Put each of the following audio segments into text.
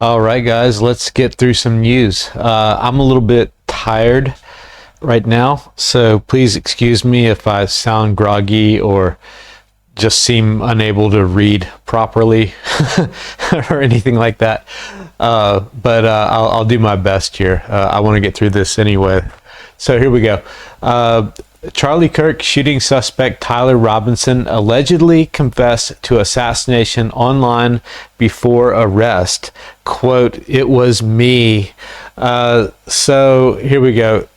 All right, guys, let's get through some news. I'm a little bit tired right now, so please excuse me if I sound groggy or just seem unable to read properly or anything like that. But I'll do my best here. I want to get through this anyway. So here we go. Charlie Kirk shooting suspect Tyler Robinson allegedly confessed to assassination online before arrest. Quote, "It was me." So here we go.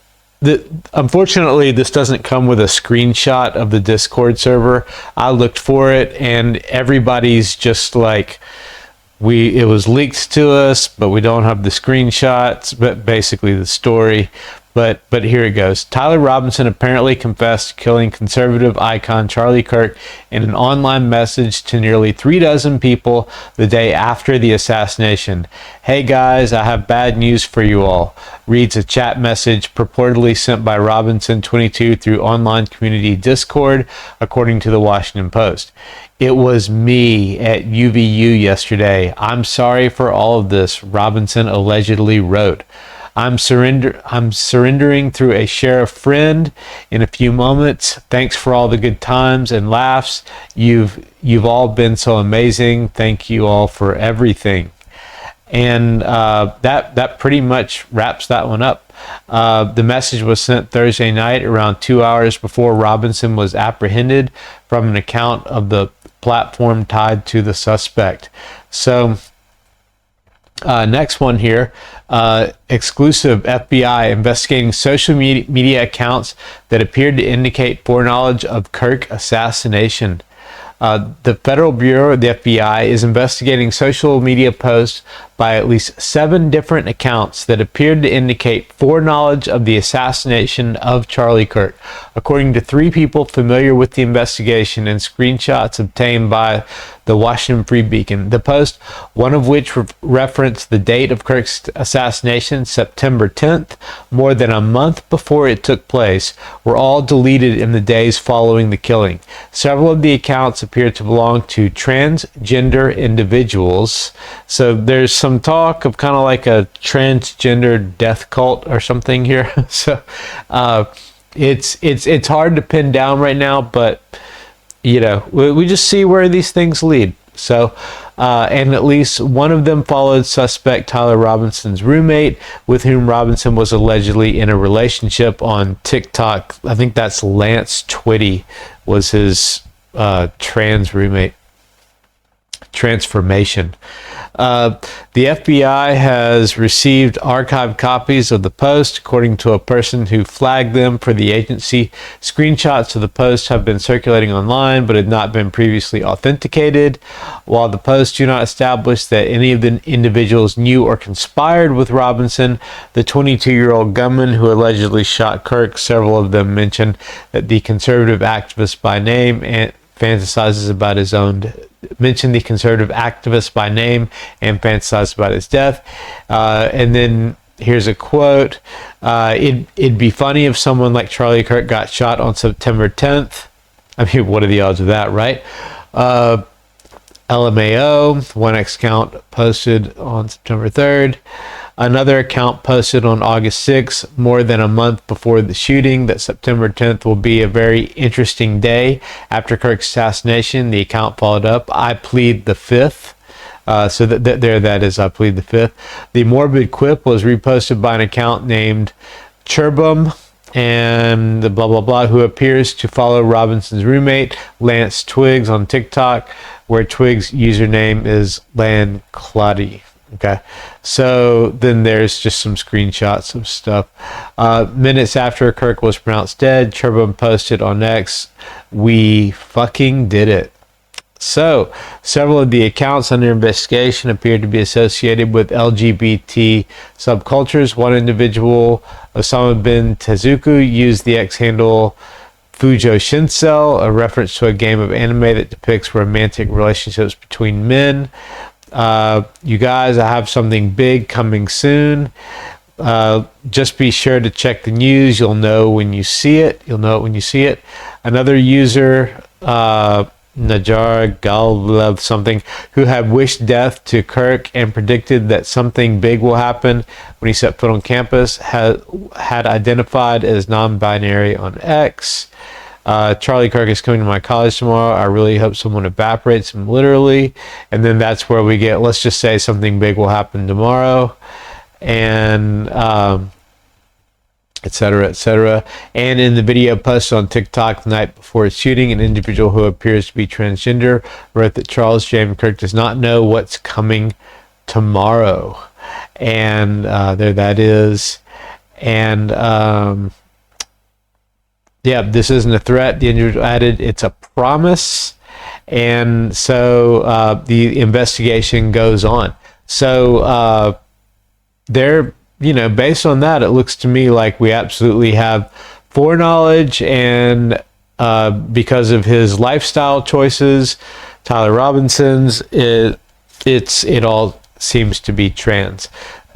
Unfortunately, this doesn't come with a screenshot of the Discord server. I looked for it, and everybody's just like, it was leaked to us, but we don't have the screenshots, but basically the story. But here it goes. Tyler Robinson apparently confessed to killing conservative icon Charlie Kirk in an online message to nearly 36 people the day after the assassination. "Hey guys, I have bad news for you all," reads a chat message purportedly sent by Robinson 22 through online community Discord, according to the Washington Post. "It was me at UVU yesterday. I'm sorry for all of this," Robinson allegedly wrote. I'm surrendering through a sheriff friend in a few moments. Thanks for all the good times and laughs. You've all been so amazing. Thank you all for everything." And that pretty much wraps that one up. The message was sent Thursday night around 2 hours before Robinson was apprehended from an account of the platform tied to the suspect. So next one here, exclusive: FBI investigating social media accounts that appeared to indicate foreknowledge of Kirk assassination. The Federal Bureau of the FBI is investigating social media posts by at least 7 different accounts that appeared to indicate foreknowledge of the assassination of Charlie Kirk, according to 3 people familiar with the investigation and screenshots obtained by the Washington Free Beacon. The post, one of which referenced the date of Kirk's assassination, September 10th, more than a month before it took place, were all deleted in the days following the killing. Several of the accounts appear to belong to transgender individuals. So there's some talk of kind of like a transgender death cult or something here. So it's hard to pin down right now, but you know, we just see where these things lead. So and at least one of them followed suspect Tyler Robinson's roommate, with whom Robinson was allegedly in a relationship, on TikTok. I think that's Lance Twitty was his trans roommate. Transformation. The FBI has received archived copies of the post, according to a person who flagged them for the agency. Screenshots of the post have been circulating online, but had not been previously authenticated. While the posts do not establish that any of the individuals knew or conspired with Robinson, the 22-year-old gunman who allegedly shot Kirk, several of them mention that the conservative activist by name and fantasizes about his own. Mentioned the conservative activist by name and fantasized about his death. And then here's a quote: it'd be funny if someone like Charlie Kirk got shot on September 10th. I mean, what are the odds of that, right? LMAO, one account posted on September 3rd. Another account posted on August 6th, more than a month before the shooting, that September 10th will be a very interesting day. After Kirk's assassination, the account followed up, "I plead the 5th." So that is, "I plead the 5th." The morbid quip was reposted by an account named Cherbum and the blah blah blah, who appears to follow Robinson's roommate Lance Twiggs on TikTok, where Twiggs' username is Lanclaudy. Okay, so then there's just some screenshots of stuff. Minutes after Kirk was pronounced dead, Cherubim posted on X, "We fucking did it." So several of the accounts under investigation appeared to be associated with LGBT subcultures. One individual, Osama bin Tezuku, used the X handle Fujo Shinsel, a reference to a game of anime that depicts romantic relationships between men. You guys, I have something big coming soon. Just be sure to check the news. You'll know when you see it. You'll know it when you see it. Another user Najar Gallev something, who had wished death to Kirk and predicted that something big will happen when he set foot on campus, had identified as non-binary on X. Charlie Kirk is coming to my college tomorrow. I really hope someone evaporates him literally. And then that's where we get, let's just say something big will happen tomorrow. And etc., etc. And in the video posted on TikTok the night before his shooting, an individual who appears to be transgender wrote that Charles James Kirk does not know what's coming tomorrow. And there that is. And yeah, this isn't a threat. The individual added, it's a promise. And so the investigation goes on. So they're, you know, based on that, it looks to me like we absolutely have foreknowledge, and because of his lifestyle choices, Tyler Robinson's, it all seems to be trans,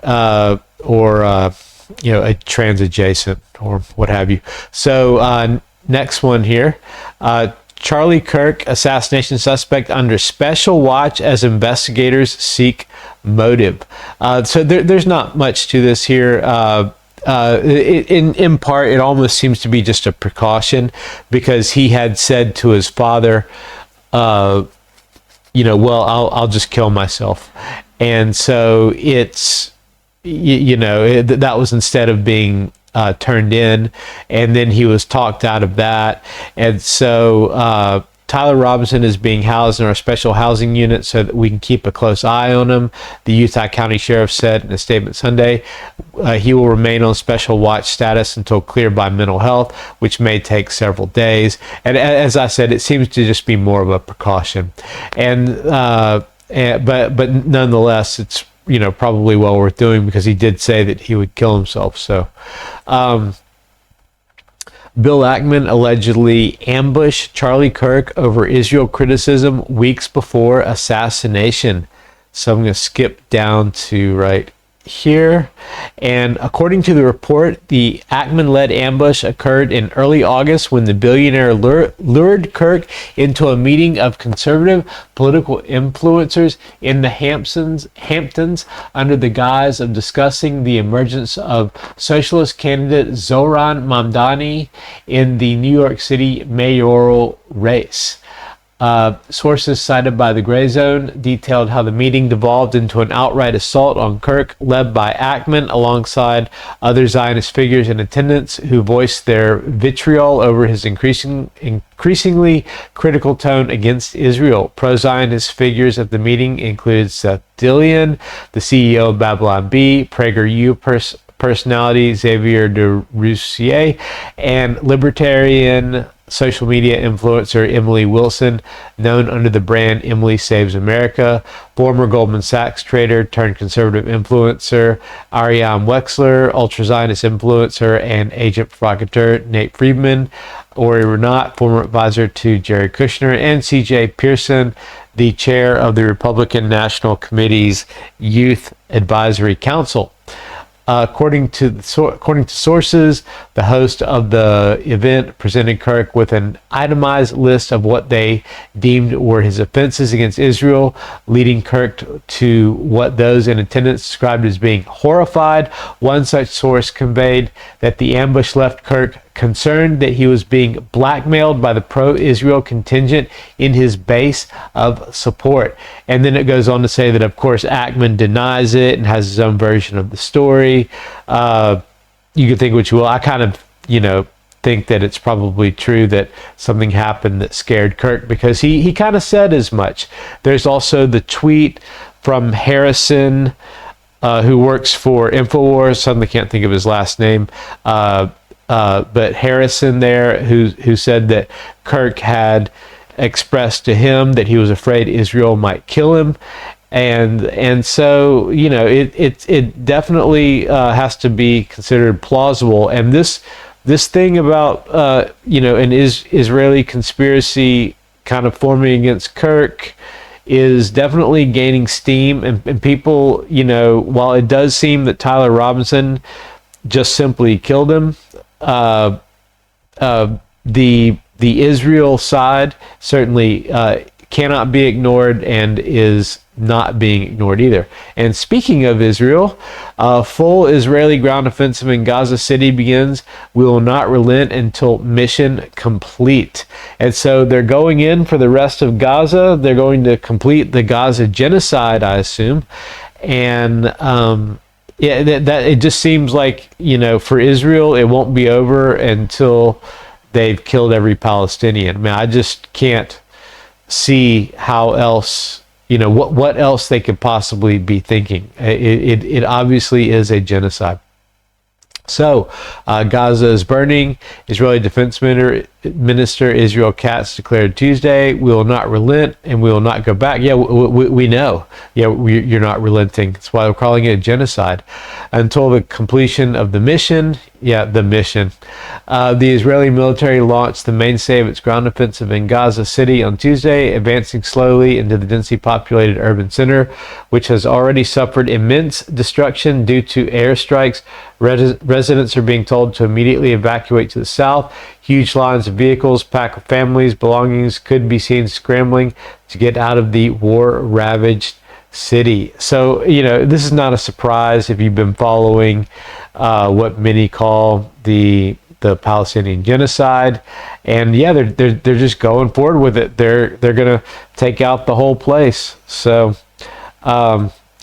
or you know, a trans adjacent or what have you. So next one here. Charlie Kirk, assassination suspect under special watch as investigators seek motive. So there's not much to this here. In part, it almost seems to be just a precaution, because he had said to his father, you know, well, I'll just kill myself. And so it's, you know, that was instead of being turned in, and then he was talked out of that. And so Tyler Robinson is being housed in our special housing unit so that we can keep a close eye on him, the Utah County Sheriff said in a statement Sunday. He will remain on special watch status until cleared by mental health, which may take several days. And as I said, it seems to just be more of a precaution. But nonetheless, it's, you know, probably well worth doing, because he did say that he would kill himself. So Bill Ackman allegedly ambushed Charlie Kirk over Israel criticism weeks before assassination. So I'm going to skip down to right here. And according to the report, the Ackman-led ambush occurred in early August when the billionaire lured Kirk into a meeting of conservative political influencers in the Hamptons under the guise of discussing the emergence of socialist candidate Zohran Mamdani in the New York City mayoral race. Sources cited by the Gray Zone detailed how the meeting devolved into an outright assault on Kirk, led by Ackman alongside other Zionist figures in attendance who voiced their vitriol over his increasingly critical tone against Israel. Pro-Zionist figures at the meeting included Seth Dillon, the CEO of Babylon Bee, PragerU personality Xavier de Roussier, and libertarian social media influencer Emily Wilson, known under the brand Emily Saves America, former Goldman Sachs trader turned conservative influencer Ariane Wexler, ultra-Zionist influencer and agent provocateur Nate Friedman, Ori Renat, former advisor to Jared Kushner, and CJ Pearson, the chair of the Republican National Committee's Youth Advisory Council. According to sources, the host of the event presented Kirk with an itemized list of what they deemed were his offenses against Israel, leading Kirk to what those in attendance described as being horrified. One such source conveyed that the ambush left Kirk concerned that he was being blackmailed by the pro-Israel contingent in his base of support. And then it goes on to say that, of course, Ackman denies it and has his own version of the story. You can think what you will. I kind of, think that it's probably true that something happened that scared Kirk, because he kind of said as much. There's also the tweet from Harrison, who works for InfoWars. Suddenly can't think of his last name. But Harrison there, who said that Kirk had expressed to him that he was afraid Israel might kill him. And so, it definitely has to be considered plausible. And this thing about, an Israeli conspiracy kind of forming against Kirk is definitely gaining steam. And people, while it does seem that Tyler Robinson just simply killed him, the the Israel side certainly cannot be ignored and is not being ignored either. And speaking of Israel, full Israeli ground offensive in Gaza City begins. We will not relent until mission complete. And so they're going in for the rest of Gaza. They're going to complete the Gaza genocide, I assume. And yeah, that it just seems like, you know, for Israel, it won't be over until they've killed every Palestinian. I mean, I just can't see how else, you know, what else they could possibly be thinking. It obviously is a genocide. So Gaza is burning. Israeli Defense Minister Israel Katz declared Tuesday, "We will not relent and we will not go back." Yeah, we know. Yeah, you're not relenting. That's why we're calling it a genocide. Until the completion of the mission. Yeah, the mission. The Israeli military launched the mainstay of its ground offensive in Gaza City on Tuesday, advancing slowly into the densely populated urban center, which has already suffered immense destruction due to airstrikes. Residents are being told to immediately evacuate to the south. Huge lines of vehicles packed with families' belongings could be seen scrambling to get out of the war-ravaged city. So, you know, this is not a surprise if you've been following what many call the Palestinian genocide. And yeah, they're just going forward with it. They're going to take out the whole place. So,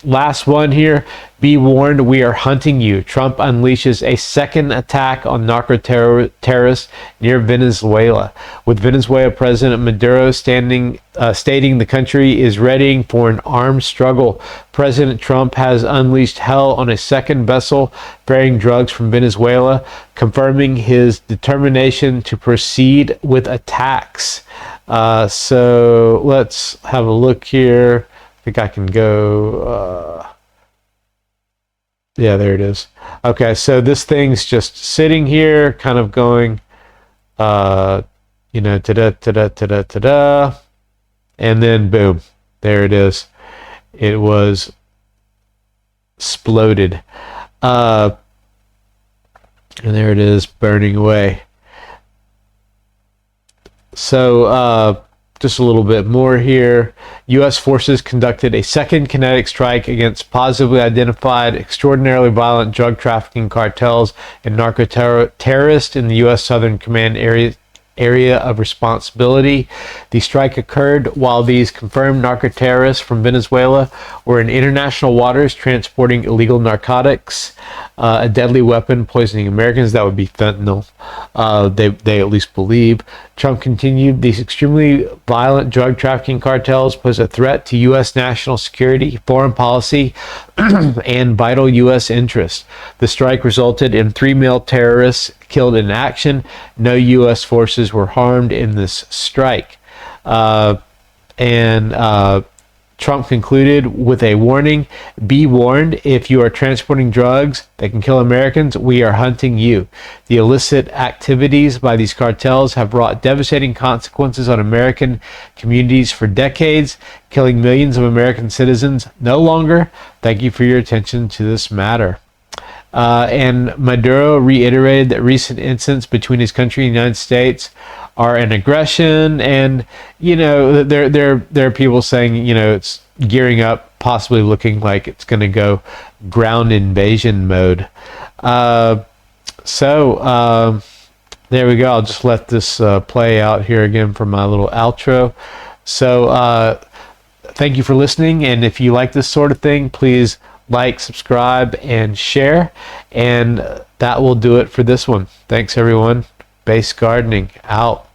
last one here. Be warned, we are hunting you. Trump unleashes a second attack on narco-terrorists near Venezuela. With Venezuela President Maduro stating the country is readying for an armed struggle. President Trump has unleashed hell on a second vessel ferrying drugs from Venezuela, confirming his determination to proceed with attacks. So let's have a look here. I think I can go... yeah, there it is. Okay, so this thing's just sitting here, kind of going, you know, ta-da, ta-da, ta-da, ta-da, and then boom, there it is. It was exploded. And there it is, burning away. So, just a little bit more here. U.S. forces conducted a second kinetic strike against positively identified, extraordinarily violent drug trafficking cartels and narco-terrorists in the U.S. Southern Command area of responsibility. The strike occurred while these confirmed narco-terrorists from Venezuela were in international waters transporting illegal narcotics, a deadly weapon poisoning Americans. That would be fentanyl. They at least believe. Trump continued, these extremely violent drug trafficking cartels pose a threat to U.S. national security, foreign policy, and vital U.S. interests. The strike resulted in 3 male terrorists killed in action. No U.S. forces were harmed in this strike. Trump concluded with a warning: be warned, if you are transporting drugs that can kill Americans, we are hunting you. The illicit activities by these cartels have brought devastating consequences on American communities for decades, killing millions of American citizens. No longer. Thank you for your attention to this matter. And Maduro reiterated that recent incidents between his country and the United States are an aggression, and you know there are people saying, you know, it's gearing up, possibly looking like it's going to go ground invasion mode. So there we go. I'll just let this play out here again for my little outro. So thank you for listening, and if you like this sort of thing, please like, subscribe, and share. And that will do it for this one. Thanks, everyone. Base Gardening out.